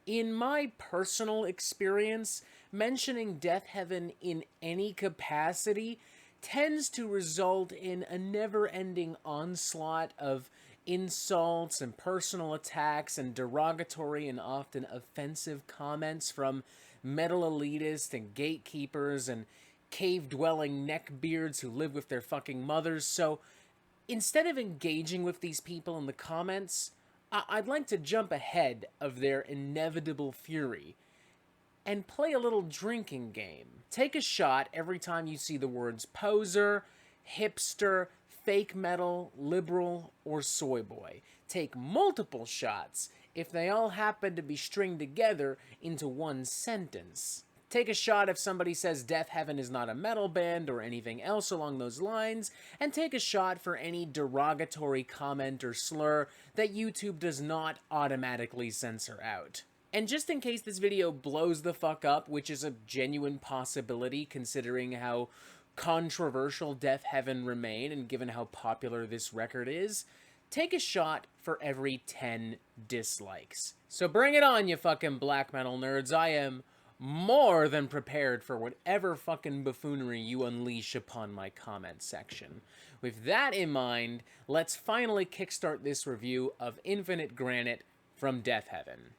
In my personal experience, mentioning Deafheaven in any capacity tends to result in a never-ending onslaught of insults and personal attacks and derogatory and often offensive comments from metal elitists and gatekeepers and cave-dwelling neckbeards who live with their fucking mothers. So instead of engaging with these people in the comments, I'd like to jump ahead of their inevitable fury and play a little drinking game. Take a shot every time you see the words poser, hipster, fake metal, liberal, or soy boy. Take multiple shots if they all happen to be stringed together into one sentence. Take a shot if somebody says Deafheaven is not a metal band or anything else along those lines, and take a shot for any derogatory comment or slur that YouTube does not automatically censor out. And just in case this video blows the fuck up, which is a genuine possibility considering how controversial Deafheaven remain and given how popular this record is, take a shot for every 10 dislikes. So bring it on, you fucking black metal nerds. I am more than prepared for whatever fucking buffoonery you unleash upon my comment section. With that in mind, let's finally kickstart this review of Infinite Granite from Deafheaven.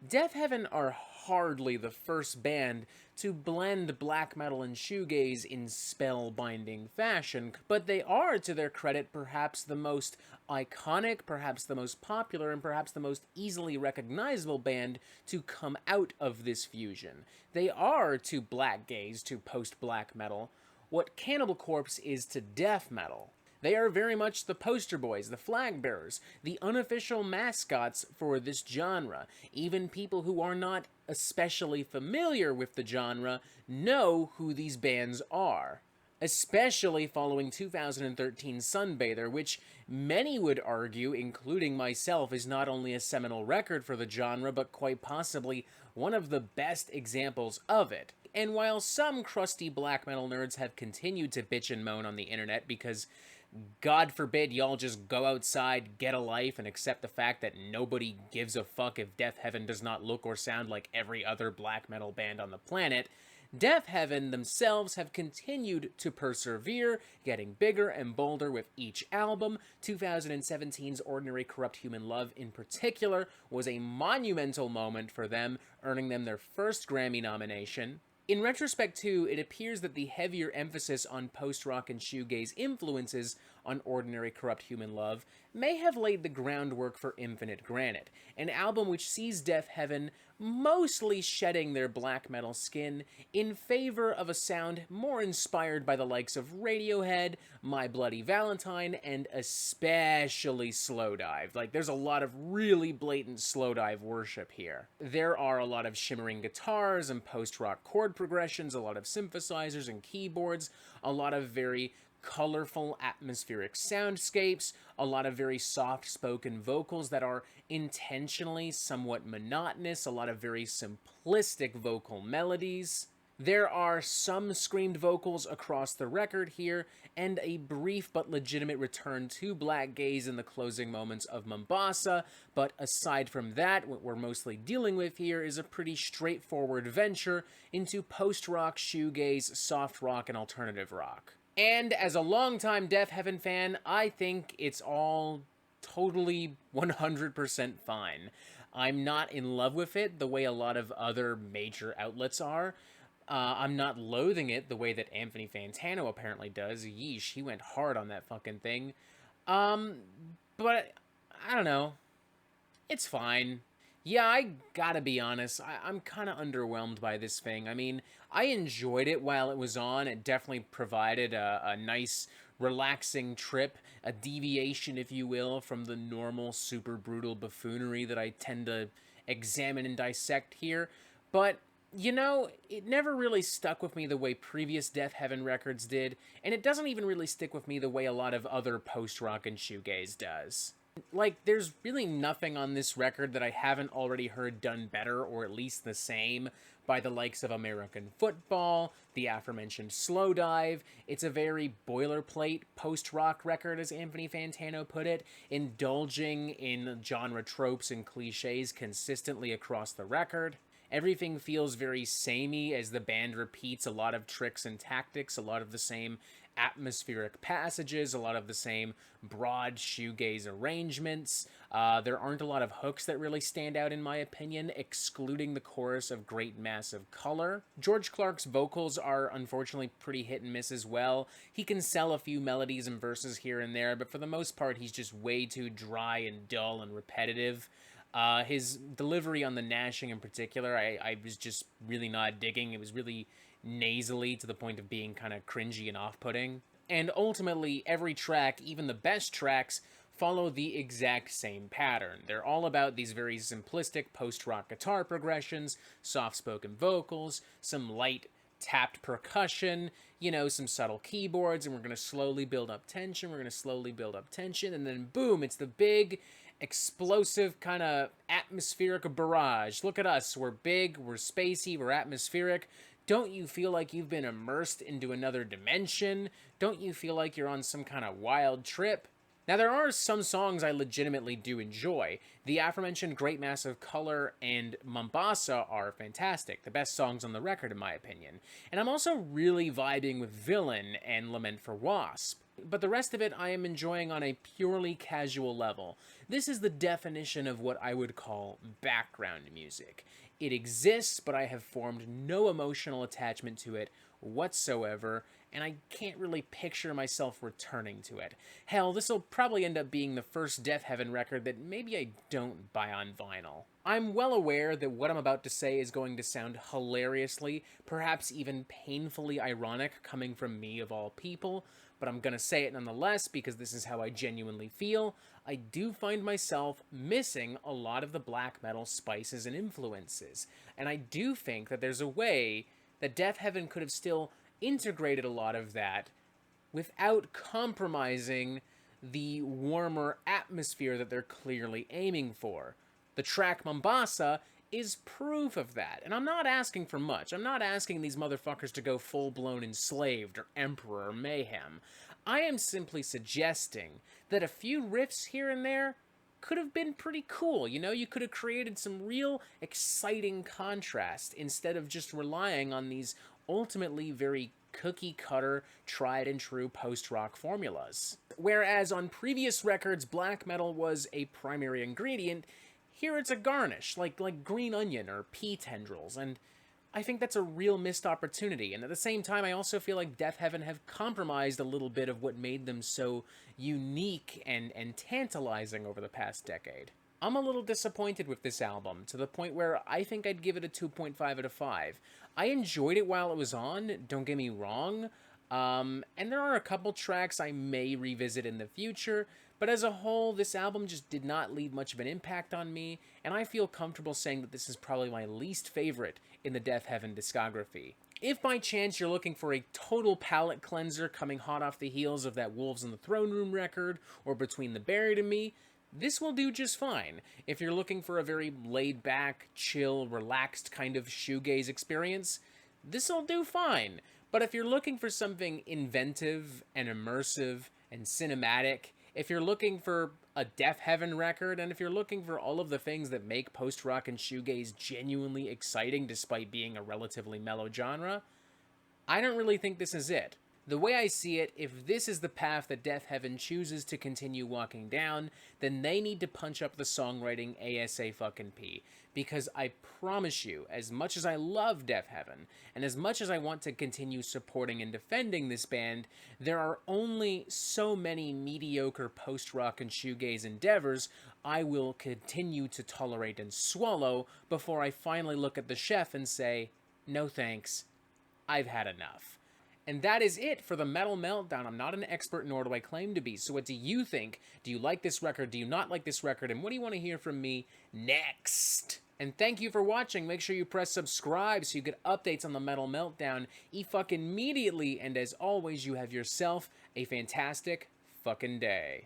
Deafheaven are hardly the first band to blend black metal and shoegaze in spellbinding fashion, but they are, to their credit, perhaps the most iconic, perhaps the most popular, and perhaps the most easily recognizable band to come out of this fusion. They are, to Blackgaze, to post-black metal, what Cannibal Corpse is to death metal. They are very much the poster boys, the flag bearers, the unofficial mascots for this genre. Even people who are not especially familiar with the genre know who these bands are. Especially following 2013's Sunbather, which many would argue, including myself, is not only a seminal record for the genre, but quite possibly one of the best examples of it. And while some crusty black metal nerds have continued to bitch and moan on the internet because God forbid y'all just go outside, get a life, and accept the fact that nobody gives a fuck if Deafheaven does not look or sound like every other black metal band on the planet, Deafheaven themselves have continued to persevere, getting bigger and bolder with each album. 2017's Ordinary Corrupt Human Love, in particular, was a monumental moment for them, earning them their first Grammy nomination. In retrospect, too, it appears that the heavier emphasis on post-rock and shoegaze influences on Ordinary Corrupt Human Love may have laid the groundwork for Infinite Granite, an album which sees Deafheaven mostly shedding their black metal skin in favor of a sound more inspired by the likes of Radiohead, My Bloody Valentine, and especially Slowdive. Like, there's a lot of really blatant Slowdive worship here. There are a lot of shimmering guitars and post-rock chord progressions, a lot of synthesizers and keyboards, a lot of very colorful atmospheric soundscapes, a lot of very soft-spoken vocals that are intentionally somewhat monotonous, a lot of very simplistic vocal melodies. There are some screamed vocals across the record here, and a brief but legitimate return to Blackgaze in the closing moments of Mombasa, but aside from that, what we're mostly dealing with here is a pretty straightforward venture into post-rock, shoegaze, soft rock, and alternative rock. And as a longtime Deafheaven fan, I think it's all totally 100% fine. I'm not in love with it the way a lot of other major outlets are. I'm not loathing it the way that Anthony Fantano apparently does. Yeesh, he went hard on that fucking thing. But I don't know. It's fine. Yeah, I gotta be honest, I'm kind of underwhelmed by this thing. I mean, I enjoyed it while it was on. It definitely provided a nice, relaxing trip, a deviation, if you will, from the normal, super brutal buffoonery that I tend to examine and dissect here. But, you know, it never really stuck with me the way previous Deafheaven records did, and it doesn't even really stick with me the way a lot of other post-rock and shoegaze does. Like, there's really nothing on this record that I haven't already heard done better, or at least the same, by the likes of American Football, the aforementioned Slow Dive. It's a very boilerplate post-rock record, as Anthony Fantano put it, indulging in genre tropes and cliches consistently across the record. Everything feels very samey as the band repeats a lot of tricks and tactics, a lot of the same atmospheric passages, a lot of the same broad shoegaze arrangements. There aren't a lot of hooks that really stand out in my opinion, excluding the chorus of Great Massive Color. George Clark's vocals are unfortunately pretty hit and miss as well. He can sell a few melodies and verses here and there, but for the most part he's just way too dry and dull and repetitive. His delivery on the gnashing in particular, I was just really not digging. It was really nasally to the point of being kind of cringy and off-putting. And ultimately, every track, even the best tracks, follow the exact same pattern. They're all about these very simplistic post-rock guitar progressions, soft-spoken vocals, some light tapped percussion, you know, some subtle keyboards, and we're going to slowly build up tension, and then boom, it's the big explosive kind of atmospheric barrage. Look at us. We're big, we're spacey, we're atmospheric. Don't you feel like you've been immersed into another dimension? Don't you feel like you're on some kind of wild trip? Now, there are some songs I legitimately do enjoy. The aforementioned Great Massive Color and Mombasa are fantastic, the best songs on the record in my opinion. And I'm also really vibing with Villain and Lament for Wasp. But the rest of it I am enjoying on a purely casual level. This is the definition of what I would call background music. It exists, but I have formed no emotional attachment to it whatsoever, and I can't really picture myself returning to it. Hell, this will probably end up being the first Deafheaven record that maybe I don't buy on vinyl. I'm well aware that what I'm about to say is going to sound hilariously, perhaps even painfully ironic coming from me of all people, but I'm gonna say it nonetheless because this is how I genuinely feel. I do find myself missing a lot of the black metal spices and influences, and I do think that there's a way that Deafheaven could have still integrated a lot of that without compromising the warmer atmosphere that they're clearly aiming for. The track Mombasa is proof of that, and I'm not asking for much. I'm not asking these motherfuckers to go full-blown enslaved or emperor mayhem. I am simply suggesting that a few riffs here and there could have been pretty cool. You know, you could have created some real exciting contrast instead of just relying on these ultimately very cookie-cutter, tried-and-true post-rock formulas. Whereas on previous records, black metal was a primary ingredient, here it's a garnish, like green onion or pea tendrils, and I think that's a real missed opportunity, and at the same time, I also feel like Deafheaven have compromised a little bit of what made them so unique and tantalizing over the past decade. I'm a little disappointed with this album, to the point where I think I'd give it a 2.5 out of 5. I enjoyed it while it was on, don't get me wrong, and there are a couple tracks I may revisit in the future, but as a whole, this album just did not leave much of an impact on me, and I feel comfortable saying that this is probably my least favorite in the Deafheaven discography. If by chance you're looking for a total palate cleanser coming hot off the heels of that Wolves in the Throne Room record, or Between the Buried and Me, this will do just fine. If you're looking for a very laid-back, chill, relaxed kind of shoegaze experience, this'll do fine. But if you're looking for something inventive and immersive and cinematic, if you're looking for a Deafheaven record, and if you're looking for all of the things that make post-rock and shoegaze genuinely exciting despite being a relatively mellow genre, I don't really think this is it. The way I see it, if this is the path that Deafheaven chooses to continue walking down, then they need to punch up the songwriting ASAP. Because I promise you, as much as I love Deafheaven, and as much as I want to continue supporting and defending this band, there are only so many mediocre post-rock and shoegaze endeavors I will continue to tolerate and swallow before I finally look at the chef and say, no thanks, I've had enough. And that is it for the Metal Meltdown. I'm not an expert, nor do I claim to be. So what do you think? Do you like this record? Do you not like this record? And what do you want to hear from me next? And thank you for watching. Make sure you press subscribe so you get updates on the Metal Meltdown immediately. And as always, you have yourself a fantastic fucking day.